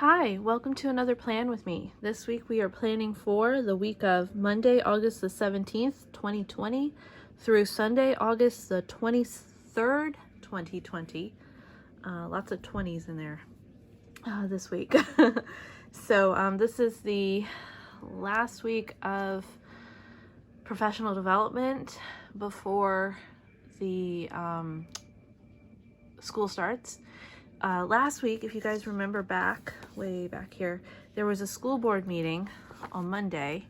Hi, welcome to another plan with me. This week we are planning for the week of Monday, August the 17th, 2020 through Sunday, August the 23rd, 2020. Lots of 20s in there this week. So this is the last week of professional development before the school starts. Last week, if you guys remember way back here, there was a school board meeting on Monday,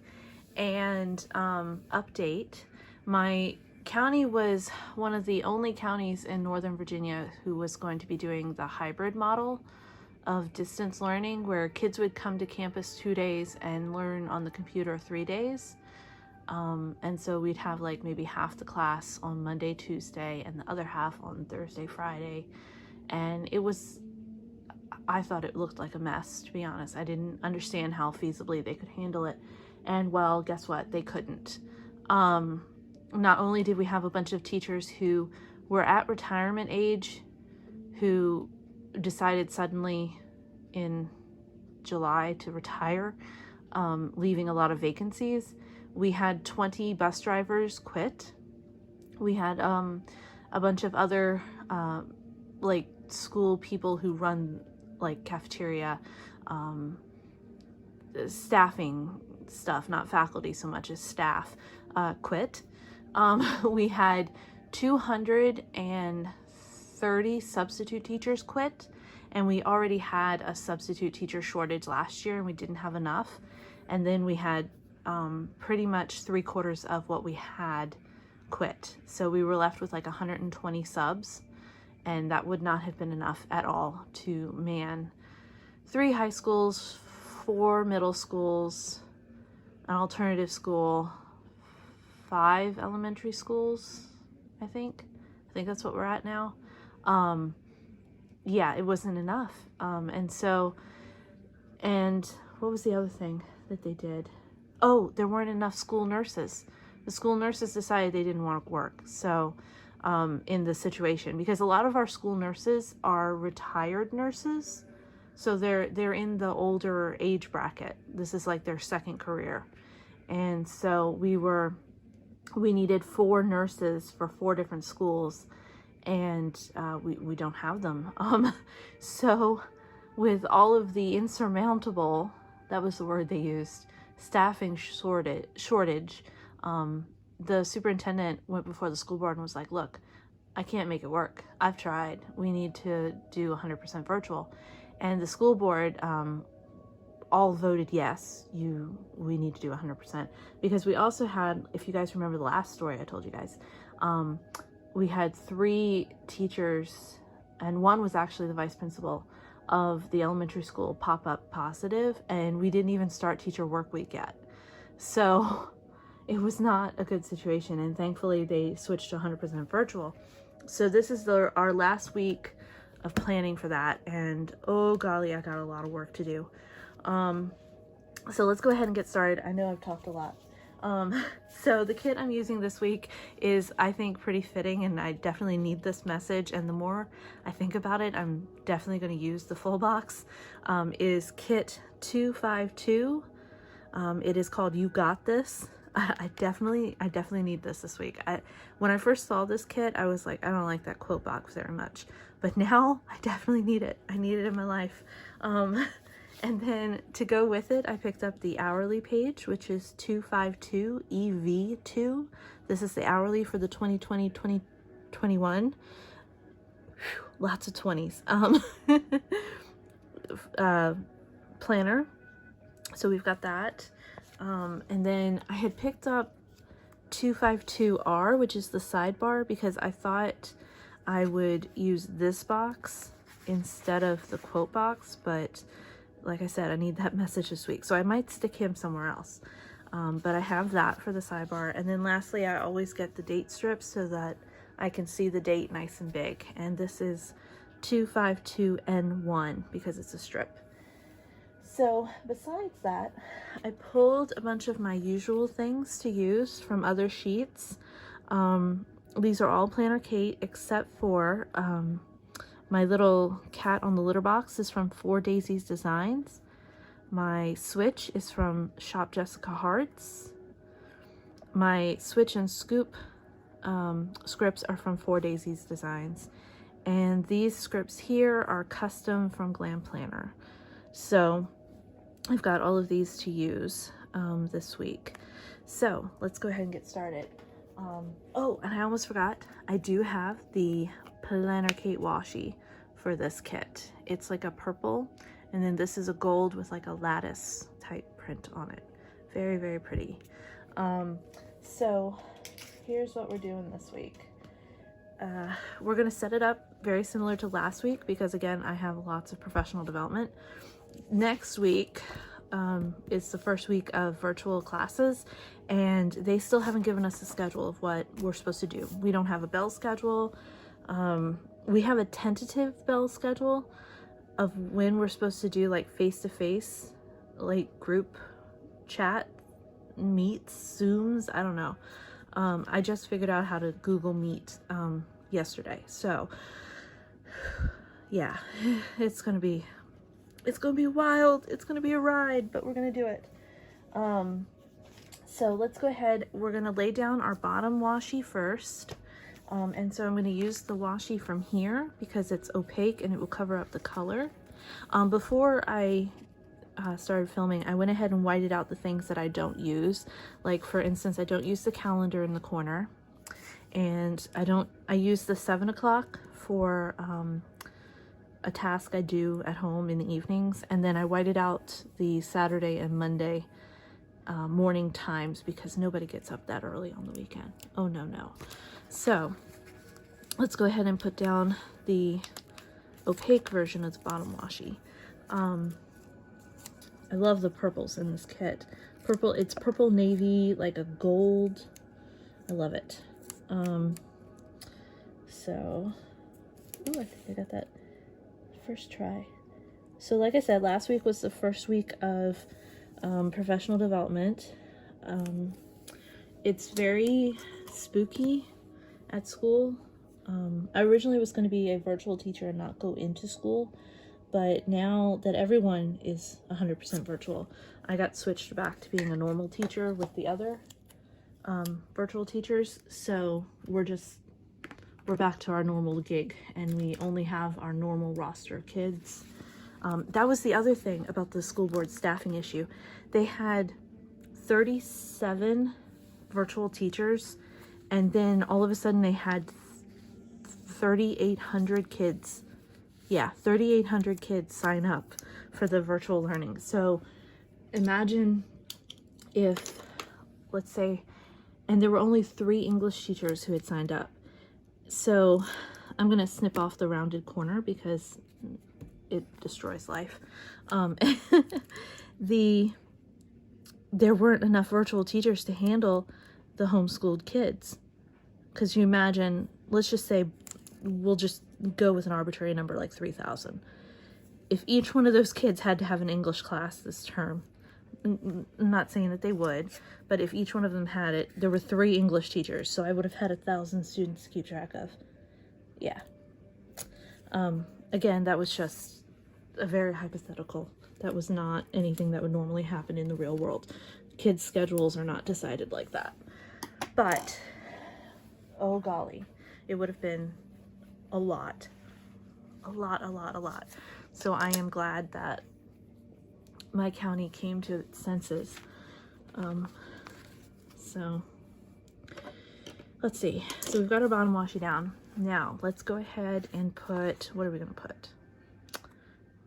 and update, my county was one of the only counties in Northern Virginia who was going to be doing the hybrid model of distance learning, where kids would come to campus 2 days and learn on the computer 3 days. And so we'd have like maybe half the class on Monday, Tuesday, and the other half on Thursday, Friday. And I thought it looked like a mess, to be honest. I didn't understand how feasibly they could handle it. And well, guess what? They couldn't. Not only did we have a bunch of teachers who were at retirement age who decided suddenly in July to retire, leaving a lot of vacancies. We had 20 bus drivers quit. We had a bunch of other like school people who run like cafeteria, staffing stuff, not faculty so much as staff, quit. We had 230 substitute teachers quit, and we already had a substitute teacher shortage last year and we didn't have enough. And then we had pretty much 3/4 of what we had quit. So we were left with like 120 subs. And that would not have been enough at all to man 3 high schools, 4 middle schools, an alternative school, 5 elementary schools, I think that's what we're at now. Yeah, it wasn't enough. And what was the other thing that they did? Oh, there weren't enough school nurses. The school nurses decided they didn't want to work. So in the situation, because a lot of our school nurses are retired nurses, so they're in the older age bracket. This is like their second career, and so we needed 4 nurses for 4 different schools, and we don't have them. So with all of the insurmountable, that was the word they used, staffing shortage, the superintendent went before the school board and was like, look, I can't make it work. I've tried. We need to do 100% virtual. And the school board all voted yes, we need to do 100%. Because we also had, if you guys remember the last story I told you guys, we had 3 teachers, and one was actually the vice principal of the elementary school, pop up positive, and we didn't even start teacher work week yet. So it was not a good situation, and thankfully they switched to 100% virtual. So this is our last week of planning for that, and oh golly, I got a lot of work to do. So let's go ahead and get started. I know I've talked a lot. So the kit I'm using this week is, I think, pretty fitting, and I definitely need this message, and the more I think about it, I'm definitely going to use the full box. Is kit 252. It is called You Got This. I definitely need this week. When I first saw this kit, I was like, I don't like that quote box very much, but now I definitely need it. I need it in my life. And then to go with it, I picked up the hourly page, which is 252 EV2. This is the hourly for the 2020-2021. Lots of 20s. Planner. So we've got that. And then I had picked up 252R, which is the sidebar, because I thought I would use this box instead of the quote box, but like I said, I need that message this week, so I might stick him somewhere else. But I have that for the sidebar. And then lastly, I always get the date strips so that I can see the date nice and big. And this is 252N1 because it's a strip. So besides that, I pulled a bunch of my usual things to use from other sheets. These are all PlannerKate except for My little cat on the litter box is from 4 Daisies Designs. My switch is from Shop Jessica Hearts. My switch and scoop scripts are from 4 Daisies Designs. And these scripts here are custom from Glam Planner. So I've got all of these to use this week. So let's go ahead and get started. Oh, and I almost forgot, I do have the PlannerKate washi for this kit. It's like a purple, and then this is a gold with like a lattice type print on it. Very, very pretty. So here's what we're doing this week. We're gonna set it up very similar to last week because again, I have lots of professional development. Next week is the first week of virtual classes, and they still haven't given us a schedule of what we're supposed to do. We don't have a bell schedule. We have a tentative bell schedule of when we're supposed to do like face-to-face, like group chat meets, Zooms, I don't know. I just figured out how to Google Meet yesterday. So yeah, it's gonna be wild. It's gonna be a ride, but we're gonna do it. So let's go ahead. We're gonna lay down our bottom washi first. And so I'm gonna use the washi from here because it's opaque and it will cover up the color. Before I started filming, I went ahead and whited out the things that I don't use. Like for instance, I don't use the calendar in the corner, and I use the 7 o'clock for a task I do at home in the evenings, and then I whited out the Saturday and Monday morning times because nobody gets up that early on the weekend. Oh no. So let's go ahead and put down the opaque version of the bottom washi. I love the purples in this kit. Purple, it's purple navy, like a gold. I love it. So, ooh, I think I got that first try. So like I said, last week was the first week of professional development. It's very spooky at school. I originally was going to be a virtual teacher and not go into school, but now that everyone is 100% virtual, I got switched back to being a normal teacher with the other virtual teachers. So we're back to our normal gig, and we only have our normal roster of kids. That was the other thing about the school board staffing issue. They had 37 virtual teachers, and then all of a sudden they had 3,800 kids. Yeah, 3,800 kids sign up for the virtual learning. So imagine if, let's say, and there were only 3 English teachers who had signed up. So I'm gonna snip off the rounded corner because it destroys life. There weren't enough virtual teachers to handle the homeschooled kids. Because you imagine, let's just say, we'll just go with an arbitrary number like 3,000. If each one of those kids had to have an English class this term, I'm not saying that they would, but if each one of them had it, there were 3 English teachers, so I would have had 1,000 students to keep track of. Yeah. Again, that was just a very hypothetical. That was not anything that would normally happen in the real world. Kids' schedules are not decided like that. But, oh golly, it would have been a lot. So I am glad that my county came to its senses. So let's see. So we've got our bottom washi down. Now let's go ahead and put, what are we gonna put?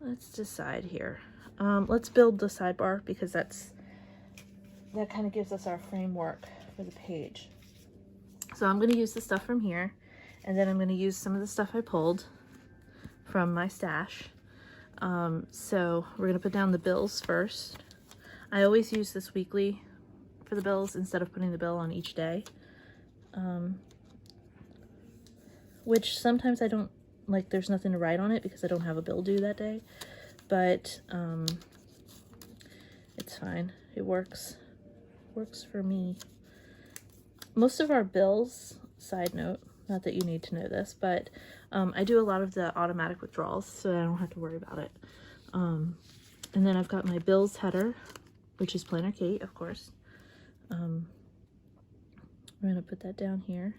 Let's decide here. Let's build the sidebar because that kind of gives us our framework for the page. So I'm gonna use the stuff from here, and then I'm gonna use some of the stuff I pulled from my stash. So we're gonna put down the bills first. I always use this weekly for the bills instead of putting the bill on each day. Which sometimes I don't, like, there's nothing to write on it because I don't have a bill due that day, but it's fine. It works for me. Most of our bills, side note, Not that you need to know this, but I do a lot of the automatic withdrawals, so I don't have to worry about it. And then I've got my bills header, which is PlannerKate, of course. We're going to put that down here.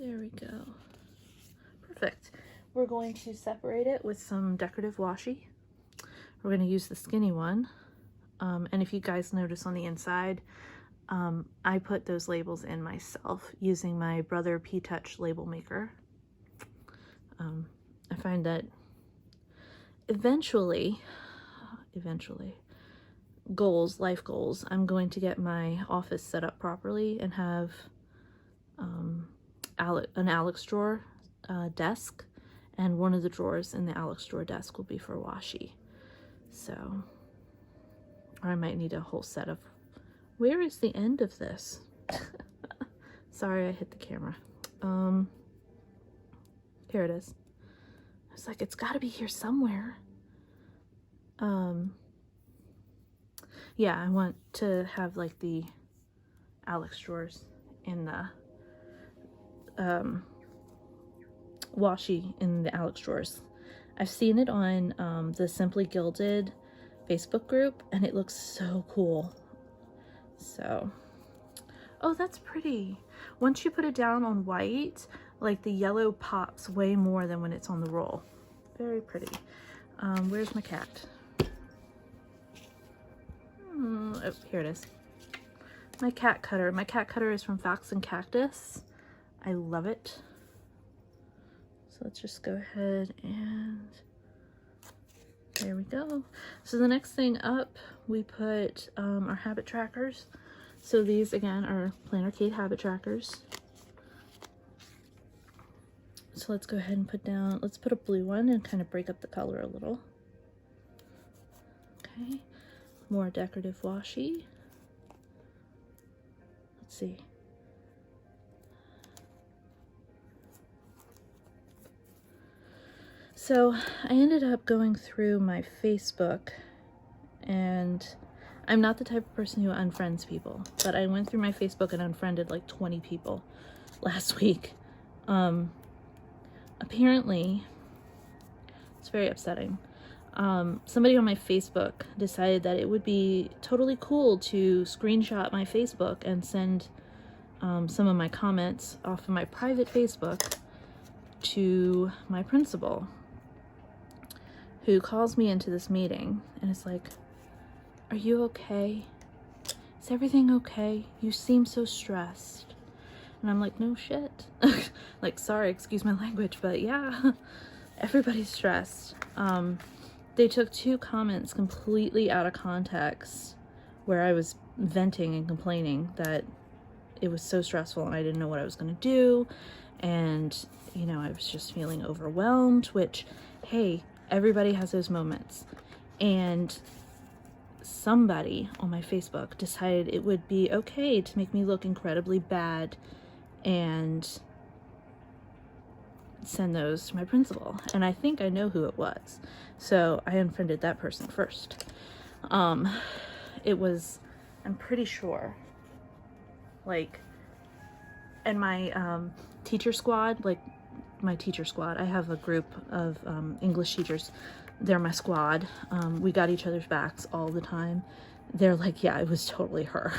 There we go. Perfect. We're going to separate it with some decorative washi. We're going to use the skinny one. And if you guys notice on the inside, I put those labels in myself using my Brother P-Touch label maker. I find that eventually, life goals, I'm going to get my office set up properly and have an Alex drawer desk, and one of the drawers in the Alex drawer desk will be for washi. So, or I might need a whole set of, where is the end of this? Sorry, I hit the camera. Here it is. I was like, it's gotta be here somewhere. Yeah, I want to have like the Alex drawers in the washi in the Alex drawers. I've seen it on the Simply Gilded Facebook group, and it looks so cool. So, oh, that's pretty. Once you put it down on white, like the yellow pops way more than when it's on the roll. Very pretty. Where's my cat? Oh, here it is. My cat cutter. My cat cutter is from Fox and Cactus. I love it. So let's just go ahead and there we go. So the next thing up, we put our habit trackers. So these again are PlannerKate habit trackers. So let's go ahead and let's put a blue one and kind of break up the color a little. Okay, more decorative washi. Let's see. So I ended up going through my Facebook, and I'm not the type of person who unfriends people, but I went through my Facebook and unfriended like 20 people last week. Apparently, it's very upsetting. Somebody on my Facebook decided that it would be totally cool to screenshot my Facebook and send some of my comments off of my private Facebook to my principal, who calls me into this meeting and is like, "Are you okay? Is everything okay? You seem so stressed." And I'm like, "No shit." Like, sorry, excuse my language, but yeah, everybody's stressed. They took 2 comments completely out of context where I was venting and complaining that it was so stressful and I didn't know what I was going to do. And, you know, I was just feeling overwhelmed, which, hey, everybody has those moments. And somebody on my Facebook decided it would be okay to make me look incredibly bad and send those to my principal. And I think I know who it was. So I unfriended that person first. It was, I'm pretty sure, like, and my teacher squad, like my teacher squad, I have a group of English teachers. They're my squad. We got each other's backs all the time. They're like, yeah, it was totally her.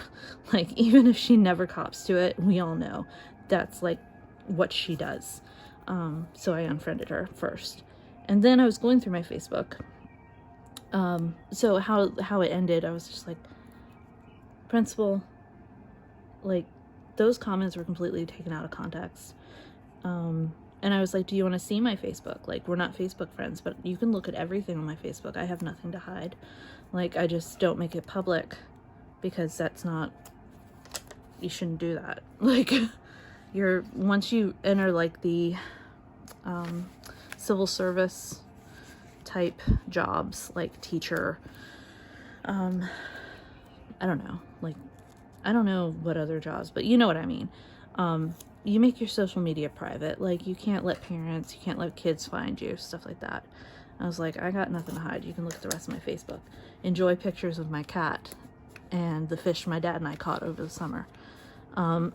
Like, even if she never cops to it, we all know that's like what she does. So I unfriended her first. And then I was going through my Facebook. So how it ended, I was just like, principal, like, those comments were completely taken out of context. And I was like, do you want to see my Facebook? Like, we're not Facebook friends, but you can look at everything on my Facebook. I have nothing to hide. Like, I just don't make it public because that's not, you shouldn't do that. Like, once you enter like the civil service type jobs, like teacher, I don't know, like, I don't know what other jobs, but you know what I mean. You make your social media private. Like, you can't let parents, you can't let kids find you, stuff like that. I was like, I got nothing to hide. You can look at the rest of my Facebook. Enjoy pictures of my cat and the fish my dad and I caught over the summer. Um,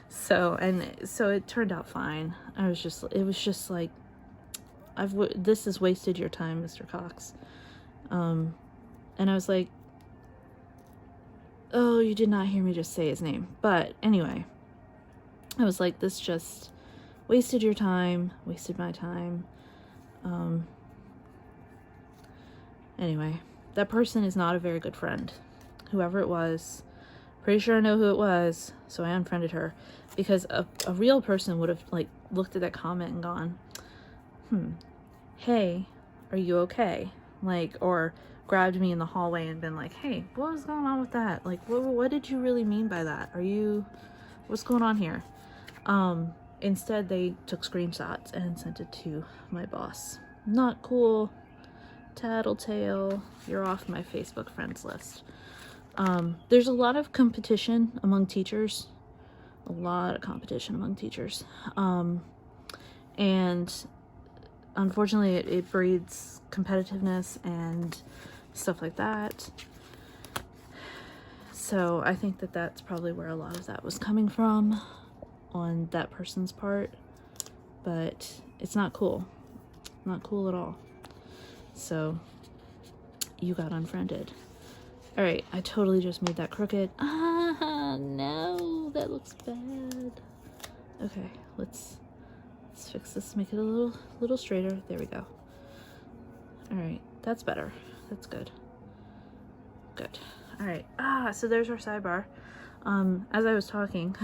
so it turned out fine. It was just like, this has wasted your time, Mr. Cox. And I was like, oh, you did not hear me just say his name. But anyway, I was like, this just wasted your time, wasted my time. Anyway, that person is not a very good friend. Whoever it was, pretty sure I know who it was, so I unfriended her. Because a real person would have, like, looked at that comment and gone, hey, are you okay? Like, or grabbed me in the hallway and been like, hey, what was going on with that? Like, what did you really mean by that? What's going on here? Instead, they took screenshots and sent it to my boss. Not cool. Tattletale. You're off my Facebook friends list. There's a lot of competition among teachers. A lot of competition among teachers. And unfortunately, it breeds competitiveness and stuff like that. So I think that that's probably where a lot of that was coming from on that person's part. But it's not cool. Not cool at all. So you got unfriended. All right, I totally just made that crooked. Ah, no, that looks bad. Okay, let's fix this, make it a little straighter. There we go. All right, that's better. That's good. Good. All right. So there's our sidebar. As I was talking,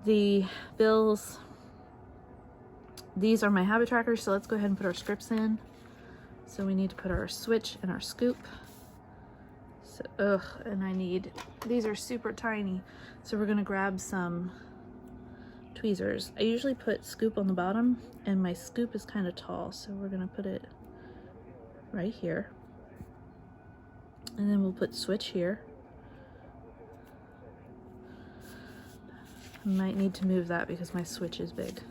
the bills, these are my habit trackers, so let's go ahead and put our scripts in. So we need to put our switch and our scoop. So, and these are super tiny, so we're gonna grab some tweezers. I usually put scoop on the bottom, and my scoop is kind of tall, so we're gonna put it right here. And then we'll put switch here. I might need to move that because my switch is big.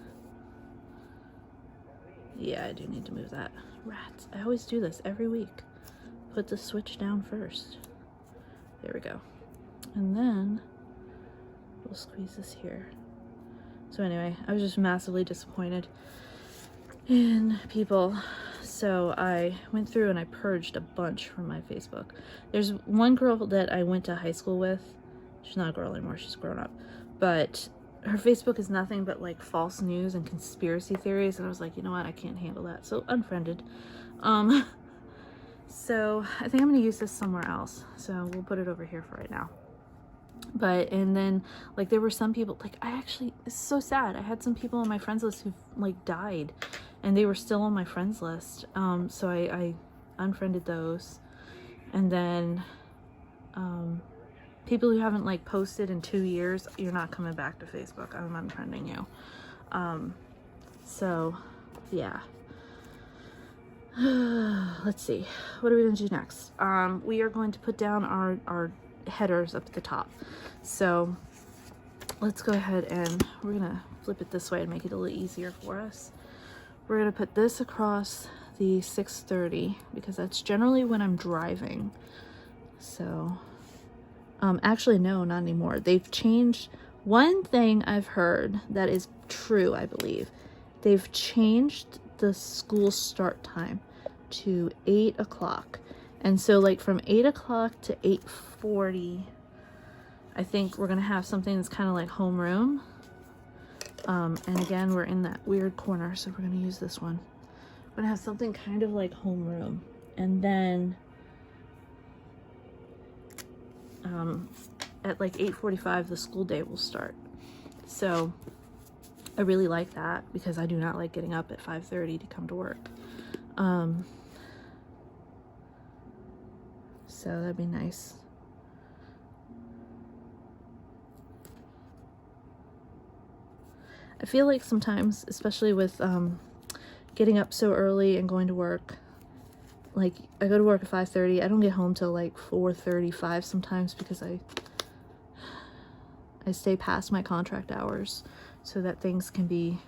Yeah, I do need to move that. Rats, I always do this every week. Put the switch down first. There we go. And then we'll squeeze this here. So anyway, I was just massively disappointed in people. So I went through and I purged a bunch from my Facebook. There's one girl that I went to high school with. She's not a girl anymore, she's grown up. But her Facebook is nothing but like false news and conspiracy theories. And I was like, you know what, I can't handle that. So unfriended. So I think I'm going to use this somewhere else. So we'll put it over here for right now. But, and then like there were some people, like it's so sad. I had some people on my friends list who like died and they were still on my friends list. So I unfriended those. And then, people who haven't like posted in 2 years, you're not coming back to Facebook. I'm unfriending you. So yeah. Let's see, what are we going to do next? We are going to put down our headers up at the top. So let's go ahead and we're going to flip it this way and make it a little easier for us. We're going to put this across the 6:30 because that's generally when I'm driving. So, actually, no, not anymore. They've changed. One thing I've heard that is true, I believe, they've changed the school start time to 8 o'clock. And so like from 8 o'clock to 8:40, I think we're gonna have something that's kind of like homeroom. And again, we're in that weird corner, so we're gonna use this one. We're gonna have something kind of like homeroom, and then at like 8:45 the school day will start. So I really like that because I do not like getting up at 5:30 to come to work. So that'd be nice. I feel like sometimes, especially with getting up so early and going to work, like I go to work at 5:30, I don't get home till like 4:35 sometimes because I stay past my contract hours so that things can be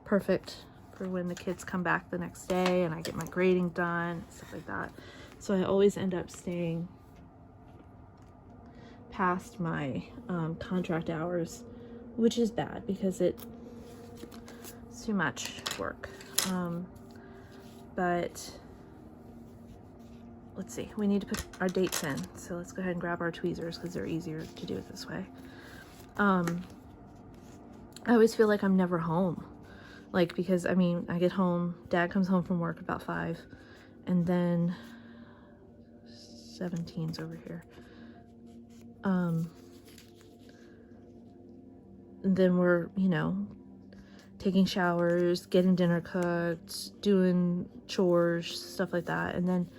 perfect for when the kids come back the next day and I get my grading done, stuff like that. So I always end up staying past my contract hours, which is bad because it's too much work. But let's see, we need to put our dates in. So let's go ahead and grab our tweezers because they're easier to do it this way. I always feel like I'm never home. Like, because I mean, I get home, Dad comes home from work about 5, and then 17's over here. And then we're, you know, taking showers, getting dinner cooked, doing chores, stuff like that. And then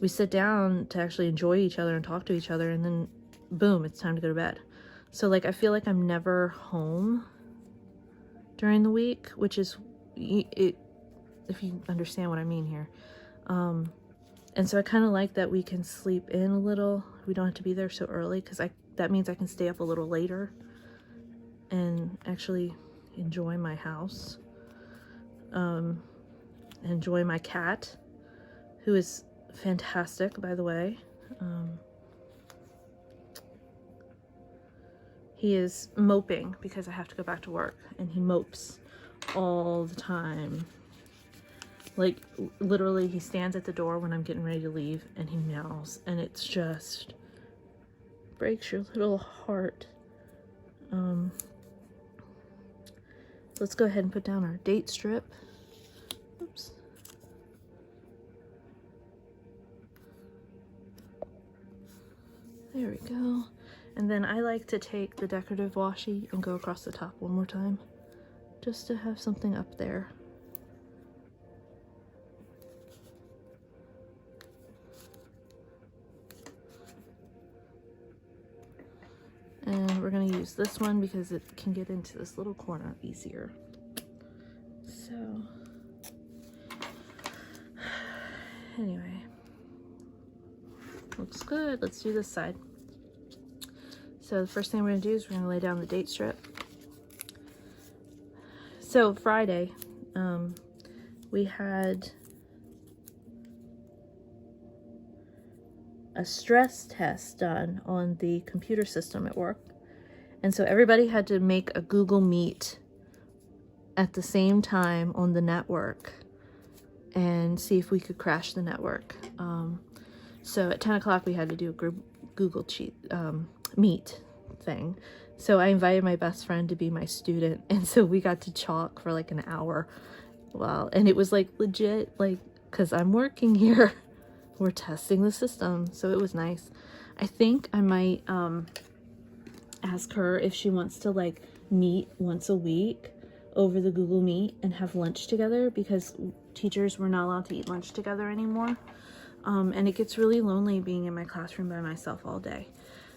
we sit down to actually enjoy each other and talk to each other, and then boom, it's time to go to bed. So like, I feel like I'm never home during the week, which is it, if you understand what I mean here. And so I kind of like that we can sleep in a little. We don't have to be there so early, because that means I can stay up a little later and actually enjoy my house, enjoy my cat, who is fantastic, by the way. He is moping because I have to go back to work, and he mopes all the time. Like, literally, he stands at the door when I'm getting ready to leave, and he meows, and it's just breaks your little heart. Let's go ahead and put down our date strip. Oops. There we go. And then I like to take the decorative washi and go across the top one more time, just to have something up there. And we're going to use this one because it can get into this little corner easier. So, anyway, looks good. Let's do this side. So the first thing we're going to do is we're going to lay down the date strip. So Friday, we had a stress test done on the computer system at work. And so everybody had to make a Google Meet at the same time on the network and see if we could crash the network. So at 10 o'clock we had to do a group Google Meet thing. So I invited my best friend to be my student, and so we got to chalk for like an hour. Wow. And it was like legit, like, because I'm working here. We're testing the system, so it was nice. I think I might ask her if she wants to like meet once a week over the Google Meet and have lunch together, because teachers were not allowed to eat lunch together anymore. And it gets really lonely being in my classroom by myself all day.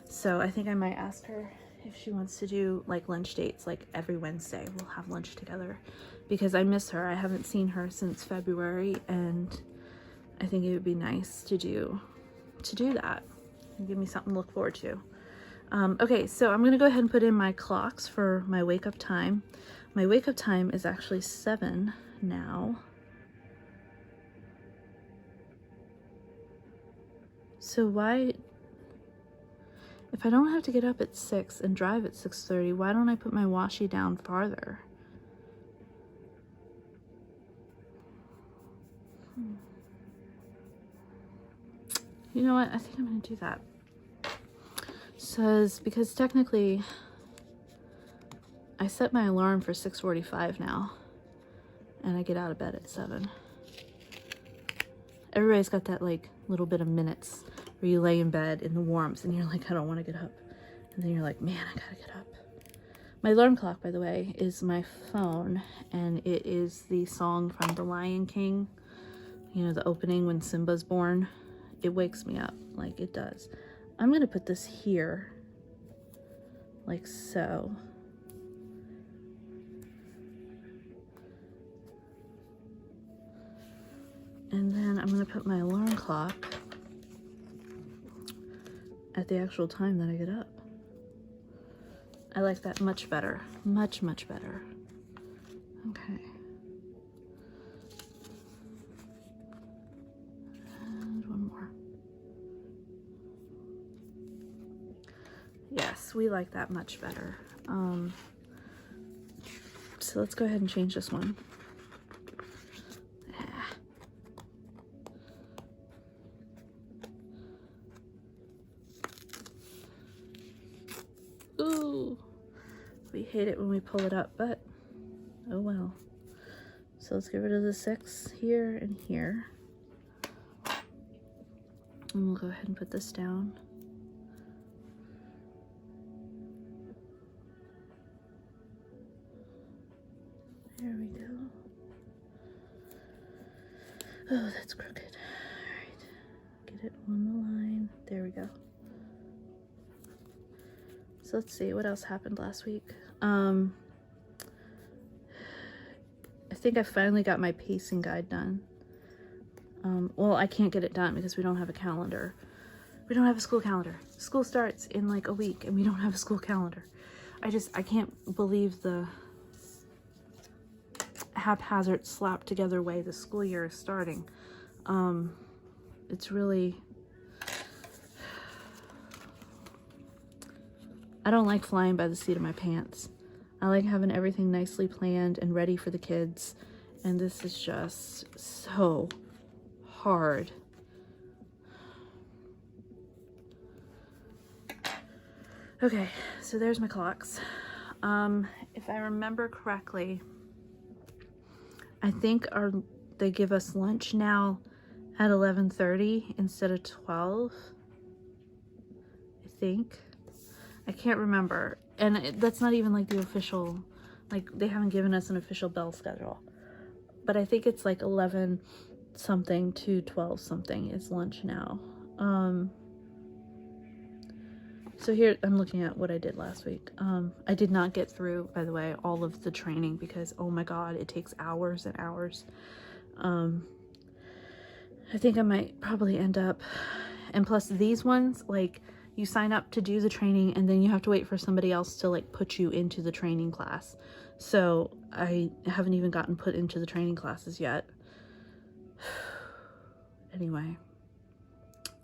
So I think I might ask her if she wants to do like lunch dates, like every Wednesday we'll have lunch together, because I miss her. I haven't seen her since February, and I think it would be nice to do that and give me something to look forward to. Okay, so I'm gonna go ahead and put in my clocks for my wake up time. My wake up time is actually 7 now. So why, if I don't have to get up at 6 and drive at 6:30, why don't I put my washi down farther? You know what? I think I'm going to do that. Says, because technically I set my alarm for 6:45 now, and I get out of bed at 7. Everybody's got that like little bit of minutes where you lay in bed in the warmth and you're like, I don't want to get up. And then you're like, man, I gotta get up. My alarm clock, by the way, is my phone, and it is the song from The Lion King. You know, the opening when Simba's born. It wakes me up, like it does. I'm gonna put this here, like so. And then I'm gonna put my alarm clock at the actual time that I get up. I like that much better, much, much better. Okay. And one more. works. We like that much better. So let's go ahead and change this one. Ooh, we hate it when we pull it up, but oh well. So let's get rid of the 6 here and here. And we'll go ahead and put this down. There we go. Oh, that's crooked. All right, get it on the line. There we go. So let's see what else happened last week. I think I finally got my pacing guide done. Well, I can't get it done because we don't have a calendar. We don't have a school calendar. School starts in like a week and we don't have a school calendar. I can't believe the haphazard slapped together way the school year is starting. It's really, I don't like flying by the seat of my pants. I like having everything nicely planned and ready for the kids, and this is just so hard. Okay, so there's my clocks. If I remember correctly, I think they give us lunch now at 11:30 instead of 12. I think. I can't remember. And that's not even like the official, like they haven't given us an official bell schedule. But I think it's like 11 something to 12 something is lunch now. So here I'm looking at what I did last week. I did not get through, by the way, all of the training because, oh my God, it takes hours and hours. I think I might probably end up, and plus these ones, like you sign up to do the training and then you have to wait for somebody else to like put you into the training class. So I haven't even gotten put into the training classes yet. Anyway,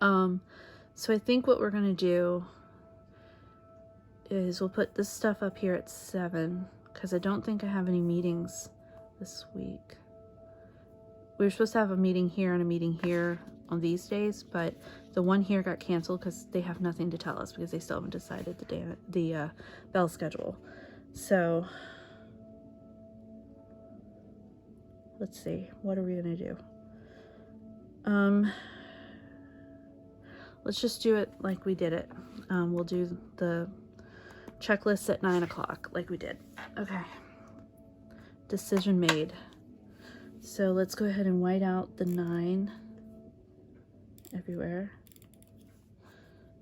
so I think what we're gonna do is we'll put this stuff up here at 7 because I don't think I have any meetings this week. We were supposed to have a meeting here and a meeting here on these days, but the one here got canceled because they have nothing to tell us because they still haven't decided the bell schedule. So let's see, what are we gonna do? Let's just do it like we did it. We'll do the checklist at 9 o'clock like we did. Okay, decision made. So let's go ahead and white out the 9 everywhere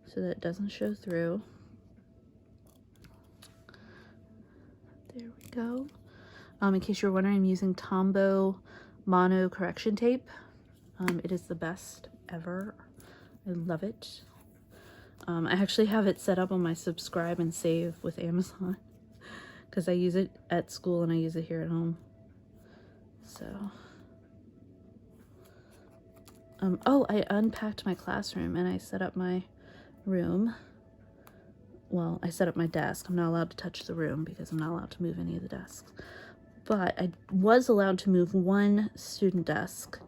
so that it doesn't show through. There we go. In case you're wondering, I'm using Tombow mono correction tape. It is the best ever. I love it. I actually have it set up on my subscribe and save with Amazon because I use it at school and I use it here at home. So, oh, I unpacked my classroom and I set up my room. Well, I set up my desk. I'm not allowed to touch the room because I'm not allowed to move any of the desks. But I was allowed to move one student desk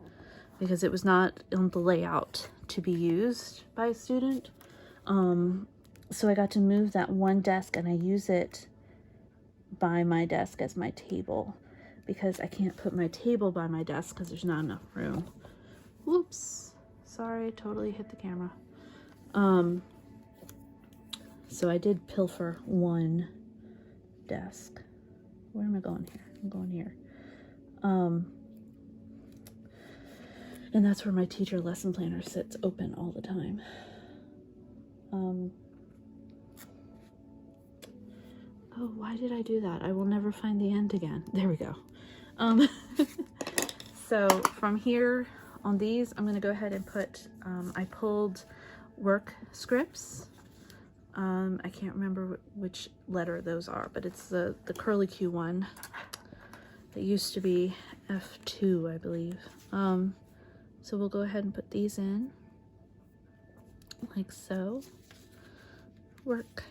because it was not on the layout to be used by a student. So I got to move that one desk and I use it by my desk as my table because I can't put my table by my desk because there's not enough room. Whoops, sorry, totally hit the camera. So I did pilfer one desk. Where am I going here? I'm going here. And that's where my teacher lesson planner sits open all the time. Oh, why did I do that? I will never find the end again. There we go. So from here on these, I'm going to go ahead and put, I pulled work scripts. I can't remember which letter those are, but it's the curly Q one. It used to be F2, I believe. So we'll go ahead and put these in like so. Work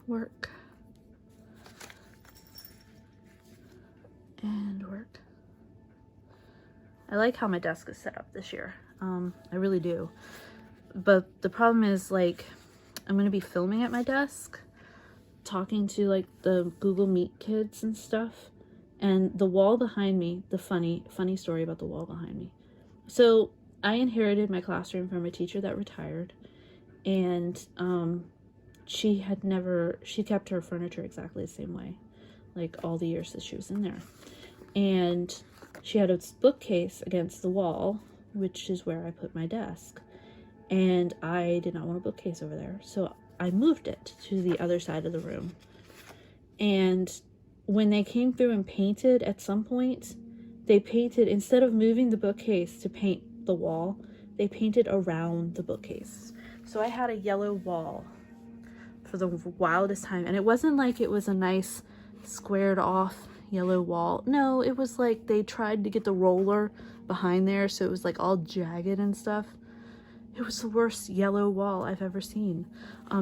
work, and work. I like how my desk is set up this year. I really do. But the problem is, like, I'm going to be filming at my desk, talking to, like, the Google Meet kids and stuff. And the wall behind me, the funny story about the wall behind me. So I inherited my classroom from a teacher that retired. And she kept her furniture exactly the same way, like all the years that she was in there. And she had a bookcase against the wall, which is where I put my desk. And I did not want a bookcase over there, so I moved it to the other side of the room. And when they came through and painted at some point, they painted, instead of moving the bookcase to paint the wall, they painted around the bookcase. So I had a yellow wall for the wildest time. And it wasn't like it was a nice squared off yellow wall. No, it was like they tried to get the roller behind there, so it was like all jagged and stuff. It was the worst yellow wall I've ever seen.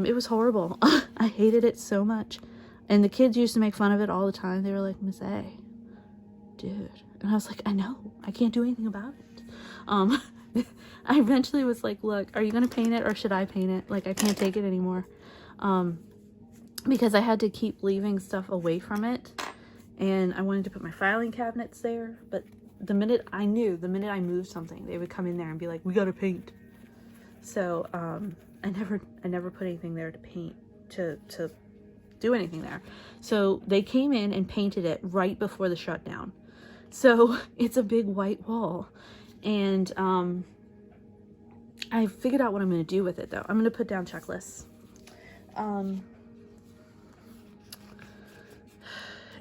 It was horrible. I hated it so much. And the kids used to make fun of it all the time. They were like, Miss A, dude. And I was like, I know, I can't do anything about it. I eventually was like, look, are you gonna paint it or should I paint it? Like, I can't take it anymore. Because I had to keep leaving stuff away from it. And I wanted to put my filing cabinets there. But the minute I moved something, they would come in there and be like, we gotta paint. So I never put anything there to paint, to do anything there. So they came in and painted it right before the shutdown. So it's a big white wall. And I figured out what I'm going to do with it, though. I'm going to put down checklists.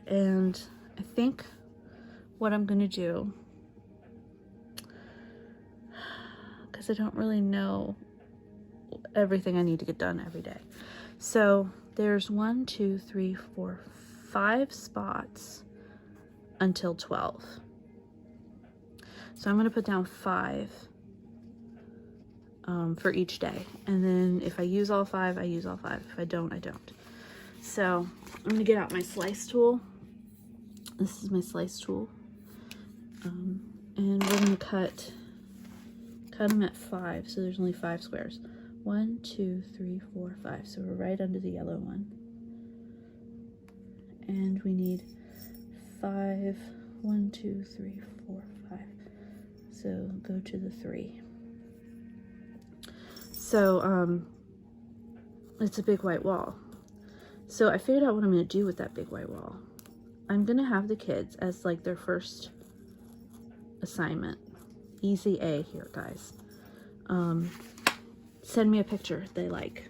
And I think what I'm going to do, because I don't really know everything I need to get done every day. So there's 1, 2, 3, 4, 5 spots until 12. So I'm going to put down 5 for each day. And then if I use all 5, I use all 5. If I don't, I don't. So I'm going to get out my slice tool. This is my slice tool. And we're going to cut them at 5. So there's only 5 squares. 1, 2, 3, 4, 5. So we're right under the yellow one. And we need 5. 1, 2, 3, 4, 5. So go to the 3. So it's a big white wall. So I figured out what I'm going to do with that big white wall. I'm going to have the kids as like their first assignment. Easy A here, guys. Send me a picture they like.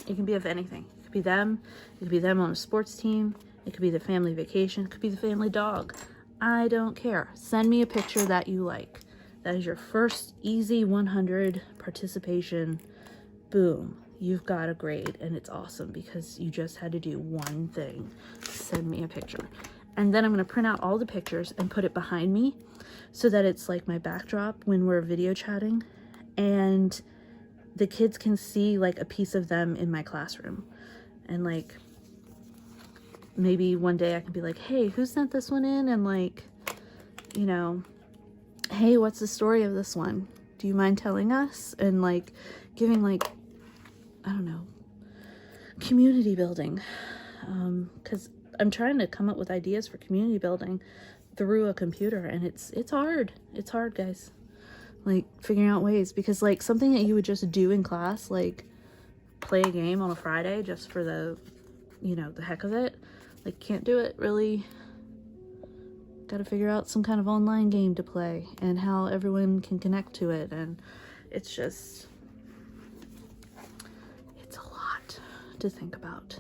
It can be of anything. It could be them. It could be them on a sports team. It could be the family vacation. It could be the family dog. I don't care. Send me a picture that you like. That is your first easy 100 participation. Boom. You've got a grade and it's awesome because you just had to do one thing. Send me a picture. And then I'm going to print out all the pictures and put it behind me so that it's like my backdrop when we're video chatting. And the kids can see like a piece of them in my classroom. And like, maybe one day I can be like, hey, who sent this one in? And like, you know, hey, what's the story of this one? Do you mind telling us? And like giving like, I don't know, community building. Because I'm trying to come up with ideas for community building through a computer, and it's hard. It's hard, guys. Like figuring out ways, because like something that you would just do in class, like play a game on a Friday just for the, you know, the heck of it, like can't do it really. Got to figure out some kind of online game to play and how everyone can connect to it, and it's just, it's a lot to think about.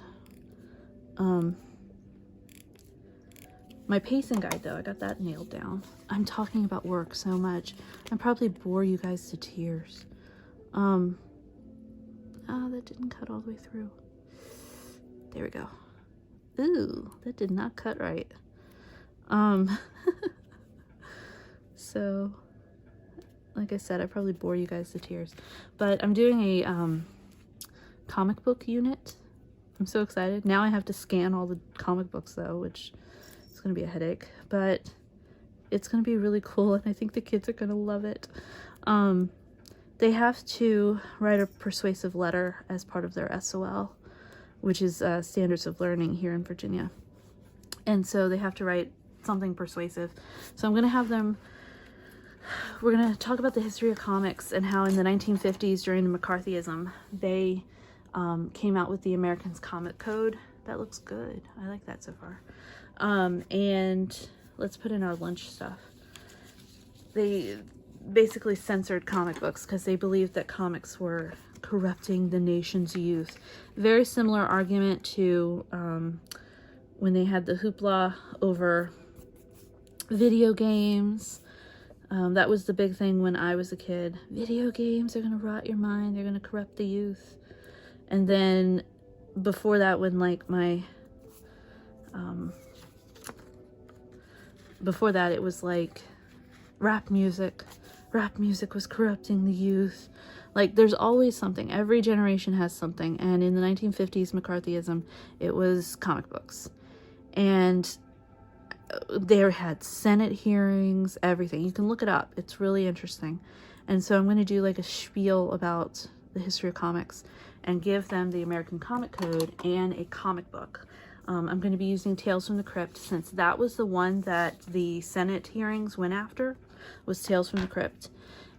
My pacing guide, though, I got that nailed down. I'm talking about work so much. I probably bore you guys to tears. Oh, that didn't cut all the way through. There we go. Ooh, that did not cut right. So, like I said, I probably bore you guys to tears. But I'm doing a comic book unit I'm so excited. Now I have to scan all the comic books though, which is going to be a headache, but it's going to be really cool, and I think the kids are going to love it. They have to write a persuasive letter as part of their SOL, which is Standards of Learning here in Virginia. And so they have to write something persuasive. So I'm going to have them, we're going to talk about the history of comics and how in the 1950s during the McCarthyism, they came out with the Americans Comic Code. That looks good. I like that so far. And let's put in our lunch stuff. They basically censored comic books because they believed that comics were corrupting the nation's youth. Very similar argument to when they had the hoopla over video games. That was the big thing when I was a kid. Video games are going to rot your mind. They're going to corrupt the youth. And then before that, when like my before that, it was like rap music was corrupting the youth. Like, there's always something. Every generation has something. And in the 1950s McCarthyism, it was comic books. And they had Senate hearings, everything. You can look it up. It's really interesting. And so I'm going to do like a spiel about the history of comics and give them the American Comic Code and a comic book. I'm going to be using Tales from the Crypt, since that was the one that the Senate hearings went after, was Tales from the Crypt.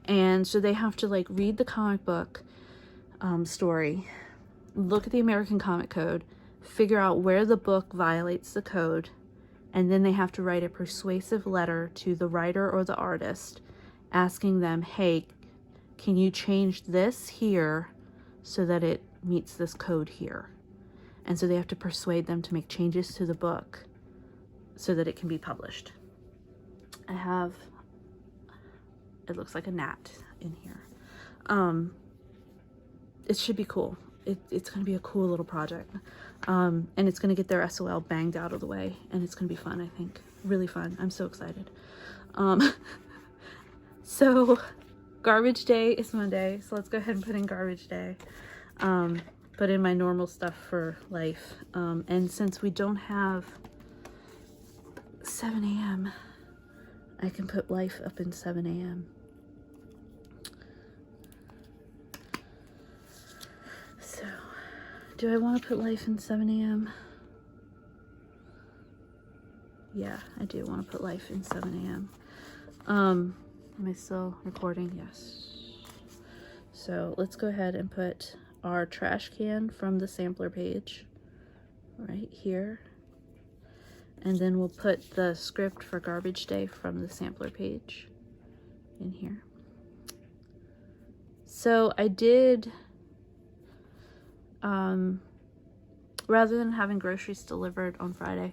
And so they have to like read the comic book story, look at the American Comic Code, figure out where the book violates the code, and then they have to write a persuasive letter to the writer or the artist asking them, hey, can you change this here so that it meets this code here? And so they have to persuade them to make changes to the book so that it can be published. I have, it looks like a gnat in here. It should be cool. It's going to be a cool little project. And it's going to get their SOL banged out of the way. And it's going to be fun, I think. Really fun. I'm so excited. So garbage day is Monday. So let's go ahead and put in garbage day. Put in my normal stuff for life. And since we don't have 7 a.m., I can put life up in 7 a.m. So, do I want to put life in 7 a.m.? Yeah, I do want to put life in 7 a.m. Am I still recording? Yes. So let's go ahead and put our trash can from the sampler page right here. And then we'll put the script for garbage day from the sampler page in here. So I did, rather than having groceries delivered on Friday,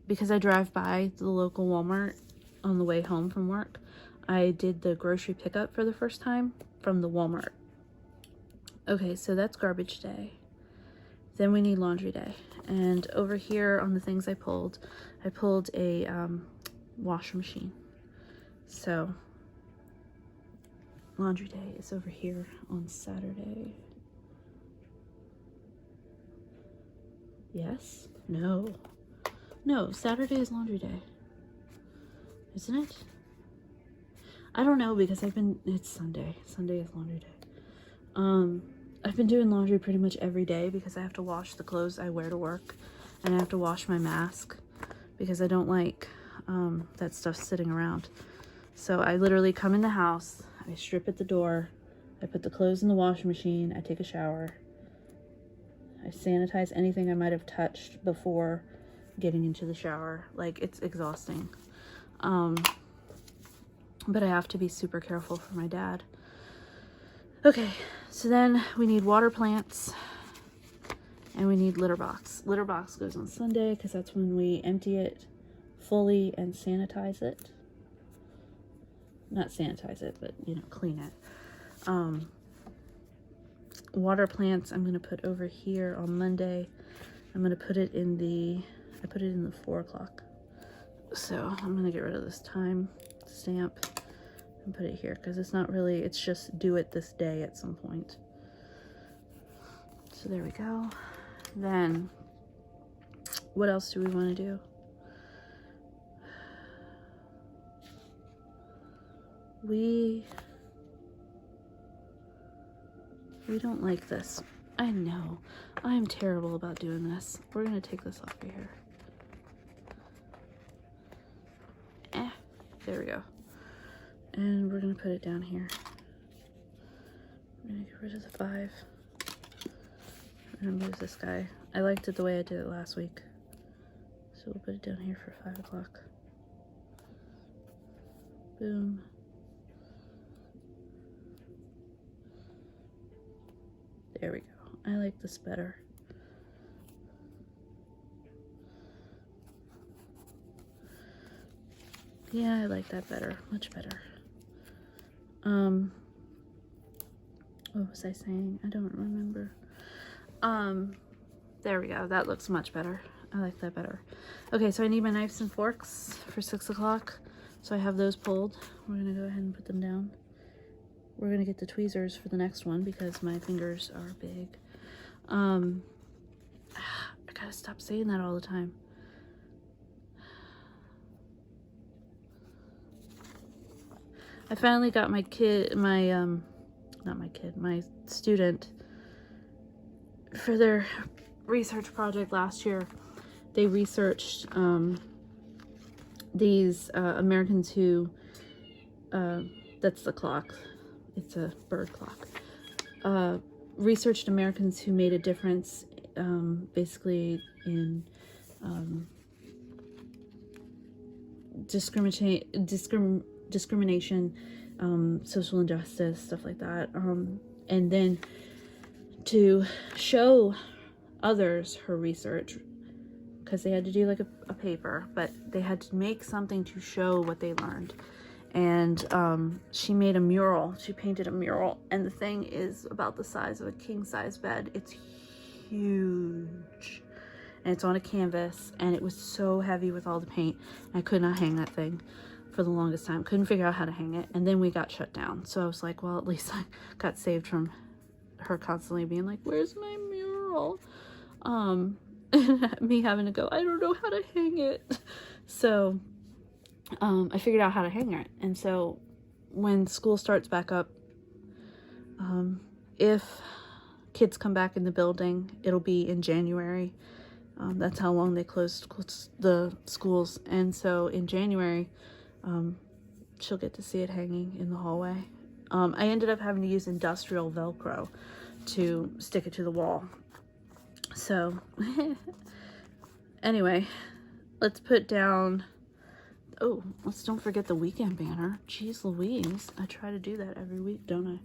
because I drive by the local Walmart on the way home from work, I did the grocery pickup for the first time from the Walmart. Okay, so that's garbage day. Then we need laundry day. And over here on the things I pulled a washer machine. So laundry day is over here on Saturday. Yes? No. No, Saturday is laundry day. Isn't it? I don't know, because it's Sunday. Sunday is laundry day. I've been doing laundry pretty much every day because I have to wash the clothes I wear to work, and I have to wash my mask because I don't like that stuff sitting around. So I literally come in the house, I strip at the door, I put the clothes in the washing machine, I take a shower, I sanitize anything I might have touched before getting into the shower. Like, it's exhausting. But I have to be super careful for my dad. Okay, so then we need water plants and we need litter box. Litter box goes on Sunday because that's when we empty it fully and sanitize it. Not sanitize it, but, you know, clean it. Water plants I'm going to put over here on Monday. I'm going to put it in the, I put it in the 4 o'clock. So I'm going to get rid of this time stamp and put it here because it's not really, it's just do it this day at some point. So there we go. Then, what else do we want to do? We don't like this. I know. I'm terrible about doing this. We're going to take this off of here. There we go. And we're going to put it down here. We're going to get rid of the 5. We're going to move this guy. I liked it the way I did it last week. So we'll put it down here for 5 o'clock. Boom. There we go. I like this better. Yeah, I like that better. Much better. What was I saying? I don't remember. There we go. That looks much better. I like that better. Okay, so I need my knives and forks for 6 o'clock. So I have those pulled. We're gonna go ahead and put them down. We're gonna get the tweezers for the next one because my fingers are big. I gotta stop saying that all the time. I finally got my my student, for their research project last year. They researched these Americans who, that's the clock, it's a bird clock, researched Americans who made a difference basically in discrimination, social injustice, stuff like that, and then to show others her research, because they had to do like a paper, but they had to make something to show what they learned. And she made a mural. She painted a mural, and the thing is about the size of a king-size bed. It's huge, and it's on a canvas, and it was so heavy with all the paint. I could not hang that thing for the longest time. Couldn't figure out how to hang it, and then we got shut down. So I was like, well, at least I got saved from her constantly being like, where's my mural? Me having to go, I don't know how to hang it. So I figured out how to hang it. And so when school starts back up, if kids come back in the building, it'll be in January. That's how long they closed the schools. And so in January, she'll get to see it hanging in the hallway. I ended up having to use industrial Velcro to stick it to the wall. So anyway, let's put down, oh, let's don't forget the weekend banner. Jeez Louise, I try to do that every week, don't I?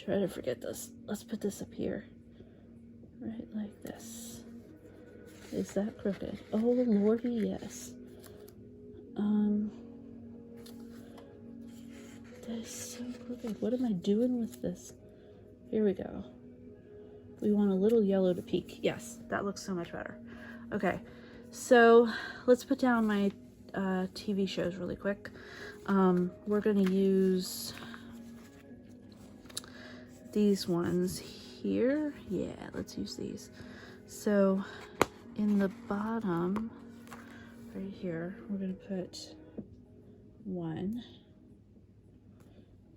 Try to forget this. Let's put this up here, right like this. Is that crooked? Oh lordy, yes. That is so crooked. What am I doing with this? Here we go. We want a little yellow to peak. Yes, that looks so much better. Okay, so let's put down my TV shows really quick. We're gonna use these ones here. Yeah, let's use these. So in the bottom, right here, we're gonna put one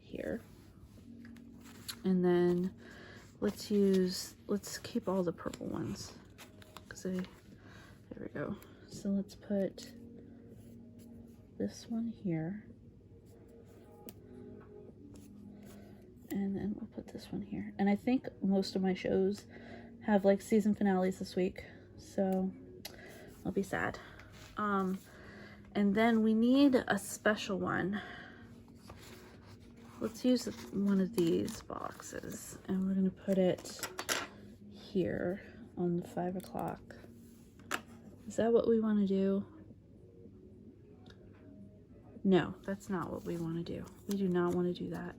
here. And then let's keep all the purple ones, because there we go. So let's put this one here, and then we'll put this one here. And I think most of my shows have like season finales this week, so I'll be sad. And then we need a special one. Let's use one of these boxes, and we're gonna put it here on the 5 o'clock. Is that what we want to do? No, that's not what we want to do. We do not want to do that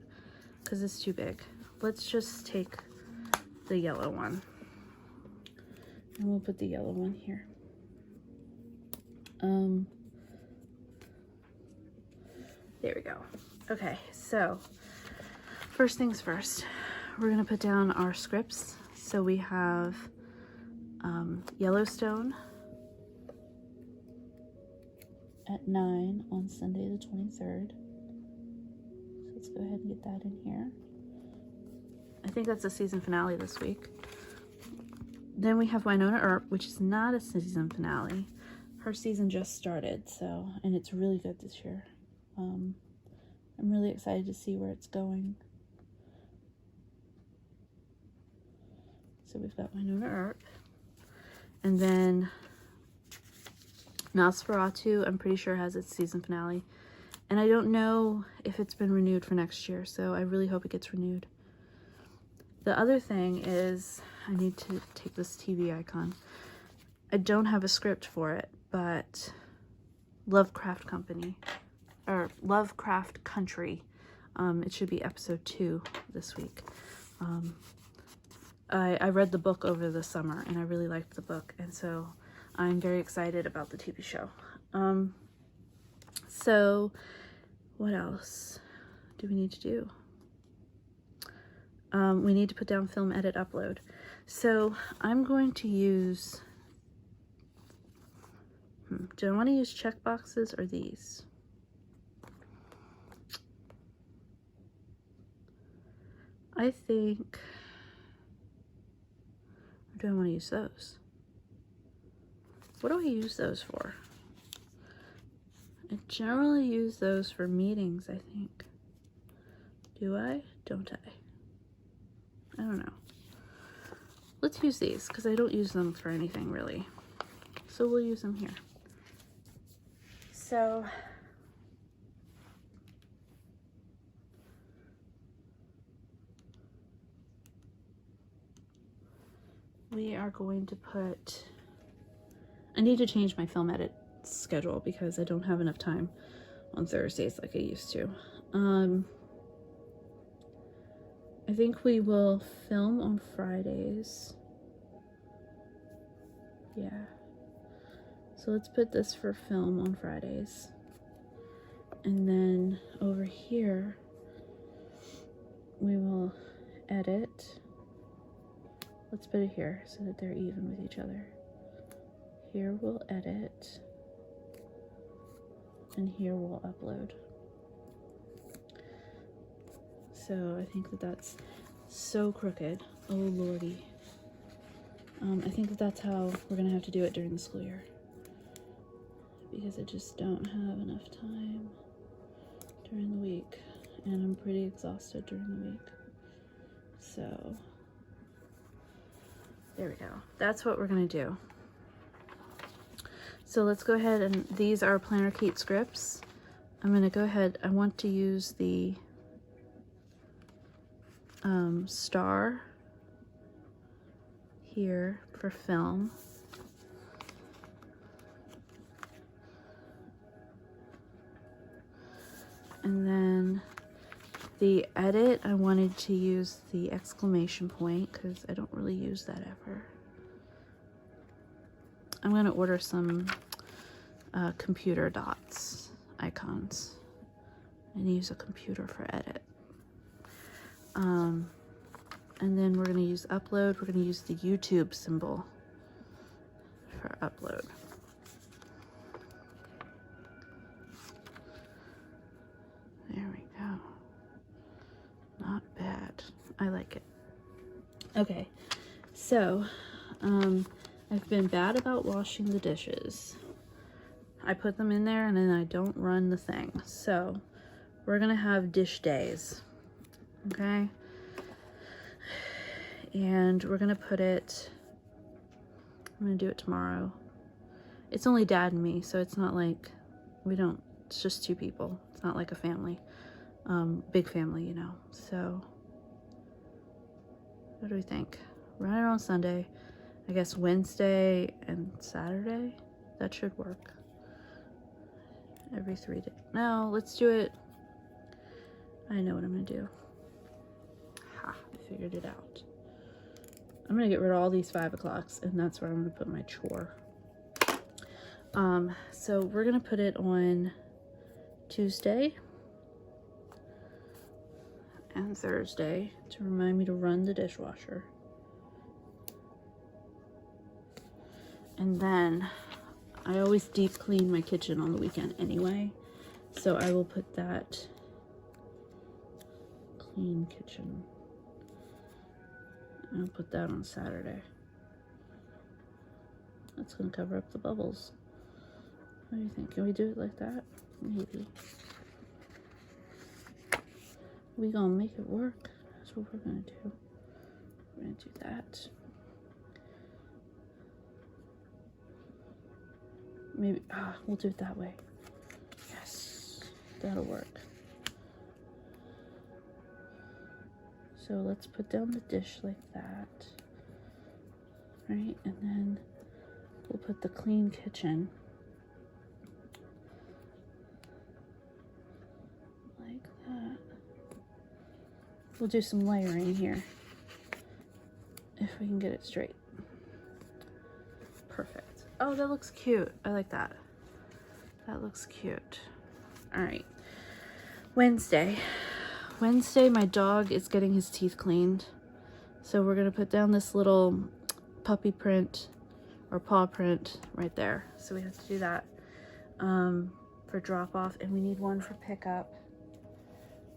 because it's too big. Let's just take the yellow one, and we'll put the yellow one here. There we go. Okay, so first things first, we're gonna put down our scripts. So we have Yellowstone at 9 on Sunday the 23rd. So let's go ahead and get that in here. I think that's the season finale this week. Then we have Winona Earp, which is not a season finale. Her season just started, so, and it's really good this year. I'm really excited to see where it's going. So we've got Winona Earp. And then Nosferatu, I'm pretty sure has its season finale. And I don't know if it's been renewed for next year, so I really hope it gets renewed. The other thing is, I need to take this TV icon. I don't have a script for it, but Lovecraft Country. It should be episode 2 this week. I read the book over the summer, and I really liked the book, and so I'm very excited about the TV show. So what else do we need to do? We need to put down film, edit, upload. So I'm going to use, do I want to use checkboxes or these? I think, or do I want to use those? What do I use those for? I generally use those for meetings, I think. Do I? Don't I? I don't know. Let's use these, because I don't use them for anything, really. So we'll use them here. So, we are going to put, I need to change my film edit schedule because I don't have enough time on Thursdays like I used to. I think we will film on Fridays. Yeah. So let's put this for film on Fridays. And then over here, we will edit. Let's put it here so that they're even with each other. Here we'll edit. And here we'll upload. So I think that that's so crooked. Oh lordy. I think that that's how we're gonna have to do it during the school year, because I just don't have enough time during the week, and I'm pretty exhausted during the week. So there we go. That's what we're gonna do. So let's go ahead, and these are PlannerKate scripts. I'm gonna go ahead, I want to use the star here for film. And then the edit, I wanted to use the exclamation point because I don't really use that ever. I'm going to order some computer dots, icons, and use a computer for edit. And then we're going to use upload. We're going to use the YouTube symbol for upload. There we go. Not bad. I like it. Okay, so I've been bad about washing the dishes. I put them in there and then I don't run the thing. So we're gonna have dish days, okay? And we're gonna put it, I'm gonna do it tomorrow. It's only Dad and me, so it's not like, it's just 2 people. It's not like a family, big family, you know. So what do we think? Run it on Sunday. I guess Wednesday and Saturday, that should work. Every 3 days. No, let's do it. I know what I'm gonna do. Ha, I figured it out. I'm gonna get rid of all these 5 o'clocks, and that's where I'm gonna put my chore. So we're gonna put it on Tuesday and Thursday to remind me to run the dishwasher. And then I always deep clean my kitchen on the weekend anyway. So I will put that clean kitchen. I'll put that on Saturday. That's gonna cover up the bubbles. What do you think? Can we do it like that? Maybe. We gonna make it work. That's what we're gonna do. We're gonna do that. Maybe, we'll do it that way. Yes, that'll work. So let's put down the dish like that. Right, and then we'll put the clean kitchen like that. We'll do some layering here if we can get it straight. Perfect. Oh, that looks cute. I like that. That looks cute. All right. Wednesday, my dog is getting his teeth cleaned. So we're gonna put down this little puppy print or paw print right there. So we have to do that for drop off, and we need one for pickup,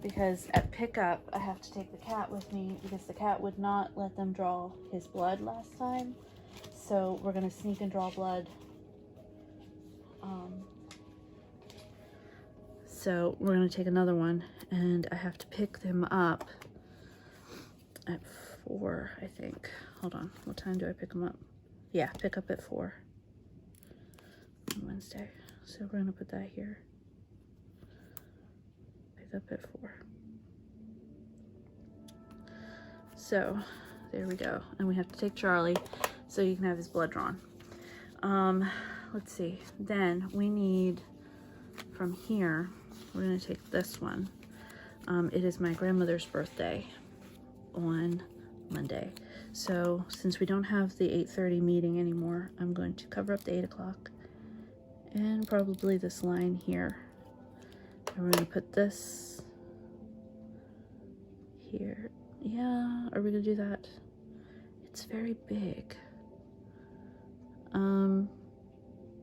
because at pickup I have to take the cat with me because the cat would not let them draw his blood last time. So we're gonna sneak and draw blood. So we're gonna take another one, and I have to pick them up at 4, I think. Hold on, what time do I pick them up? Yeah, pick up at 4 on Wednesday. So we're gonna put that here. Pick up at 4. So there we go. And we have to take Charlie so you can have his blood drawn. Let's see. Then we need from here, we're gonna take this one. It is my grandmother's birthday on Monday. So since we don't have the 8:30 meeting anymore, I'm going to cover up the 8 o'clock and probably this line here. And we're gonna put this here. Yeah, are we gonna do that? It's very big.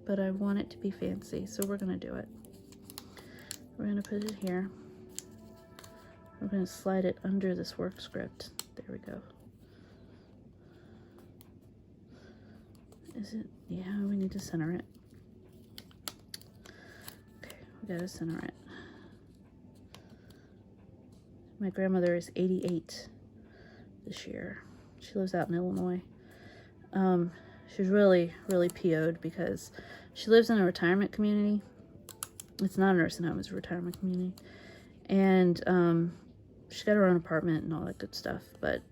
But I want it to be fancy, so we're gonna do it. We're gonna put it here. We're gonna slide it under this work script. There we go. Is it? Yeah, we need to center it. Okay, we gotta center it. My grandmother is 88 this year. She lives out in Illinois. She's really, really PO'd because she lives in a retirement community. It's not a nursing home, it's a retirement community. And she got her own apartment and all that good stuff. But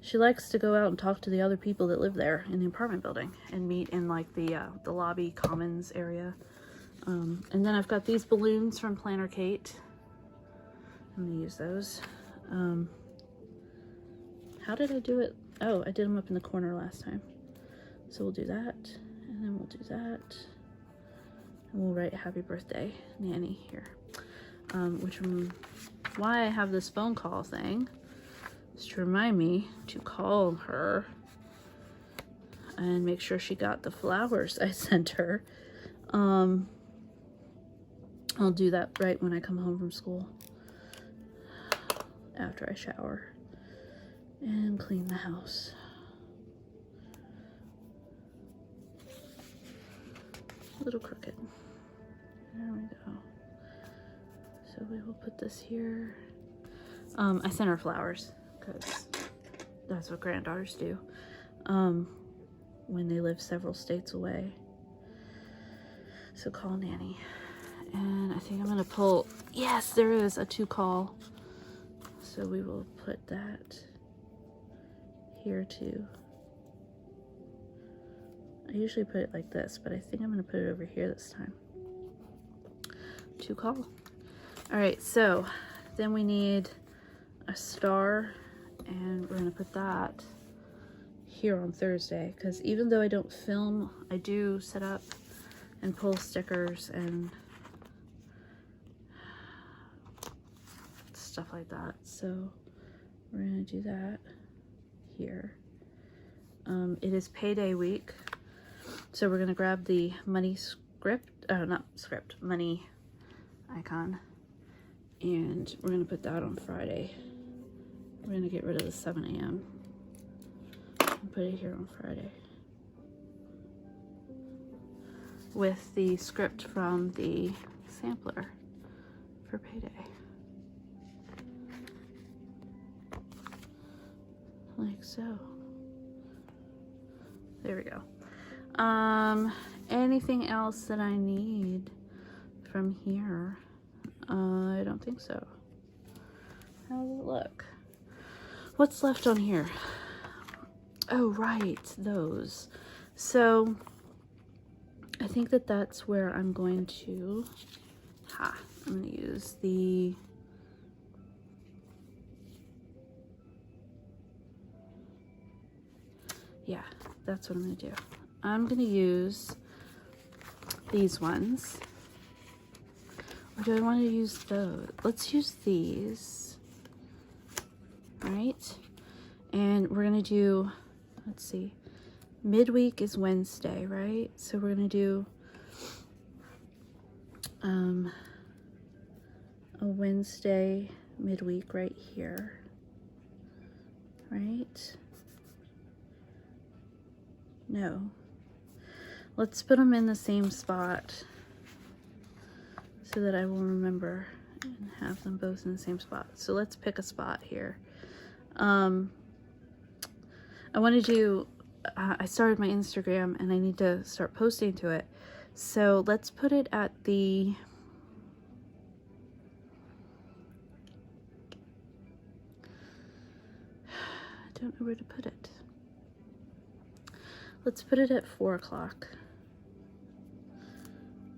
she likes to go out and talk to the other people that live there in the apartment building and meet in like the lobby commons area. And then I've got these balloons from PlannerKate. I'm gonna use those. How did I do it? Oh, I did them up in the corner last time. So we'll do that, and then we'll do that, and we'll write happy birthday, Nanny, here. Which why I have this phone call thing is to remind me to call her and make sure she got the flowers I sent her. I'll do that right when I come home from school, after I shower and clean the house. A little crooked. There we go. So we will put this here. I sent her flowers because that's what granddaughters do when they live several states away. So call Nanny. And I think I'm gonna pull, yes, there is a 2 call. So we will put that here too. I usually put it like this, but I think I'm gonna put it over here this time. 2 call. All right, so then we need a star, and we're gonna put that here on Thursday, because even though I don't film, I do set up and pull stickers and stuff like that. So we're gonna do that here. It is payday week, So we're gonna grab the money script, not script, money icon, and we're gonna put that on Friday. We're gonna get rid of the 7 a.m. and put it here on Friday with the script from the sampler for payday. Like so. There we go. Anything else that I need from here? I don't think so. How does it look? What's left on here? Oh, right, those. So I think that that's where I'm going to, I'm going to use the, yeah, that's what I'm going to do. I'm going to use these ones. Or do I want to use those? Let's use these. All right. And we're going to do, let's see, midweek is Wednesday, right? So we're going to do a Wednesday midweek right here, right? No. Let's put them in the same spot so that I will remember and have them both in the same spot. So let's pick a spot here. I want to do, I started my Instagram and I need to start posting to it. So let's put it at the, I don't know where to put it. Let's put it at 4 o'clock.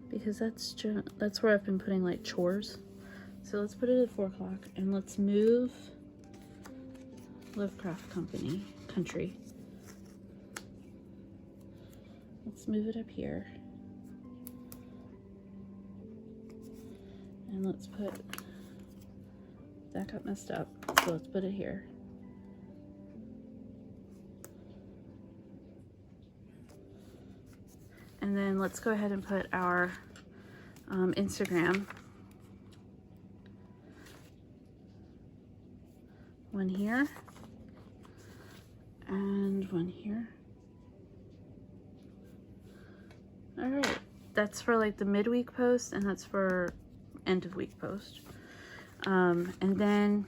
Because that's where I've been putting like chores. So let's put it at 4 o'clock and let's move Lovecraft Country. Let's move it up here. And let's put, that got messed up. So let's put it here. And then let's go ahead and put our Instagram one here and one here. All right, that's for like the midweek post and that's for end of week post. And then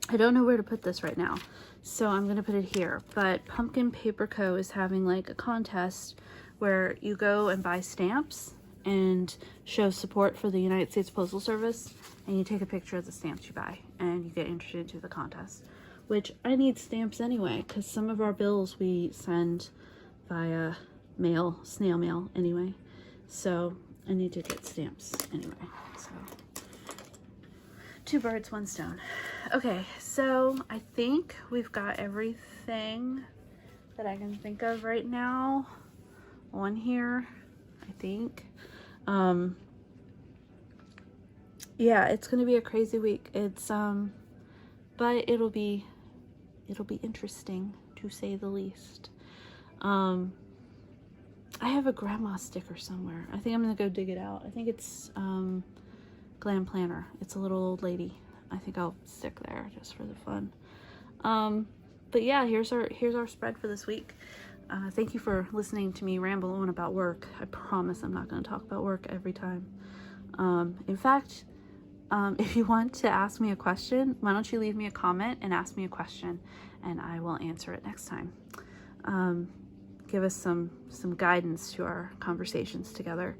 I don't know where to put this right now, so I'm gonna put it here. But Pumpkin Paper Co. is having like a contest where you go and buy stamps and show support for the United States Postal Service, and you take a picture of the stamps you buy and you get entered into the contest, which I need stamps anyway because some of our bills we send via mail, snail mail anyway, so I need to get stamps anyway. So 2 birds, 1 stone. Okay, so I think we've got everything that I can think of right now on here, I think. Yeah, it's gonna be a crazy week. It's but it'll be interesting to say the least. I have a grandma sticker somewhere. I think I'm gonna go dig it out. I think it's Glam Planner. It's a little old lady. I think I'll stick there just for the fun. But yeah, here's our spread for this week. Thank you for listening to me ramble on about work. I promise I'm not going to talk about work every time. In fact, if you want to ask me a question, why don't you leave me a comment and ask me a question and I will answer it next time. Give us some guidance to our conversations together.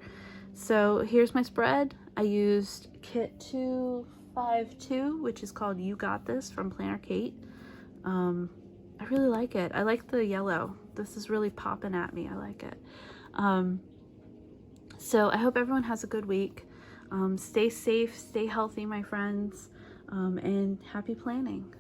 So here's my spread. I used kit 252, which is called You Got This from PlannerKate. I really like it. I like the yellow. This is really popping at me. I like it. So I hope everyone has a good week. Stay safe, stay healthy, my friends, and happy planning.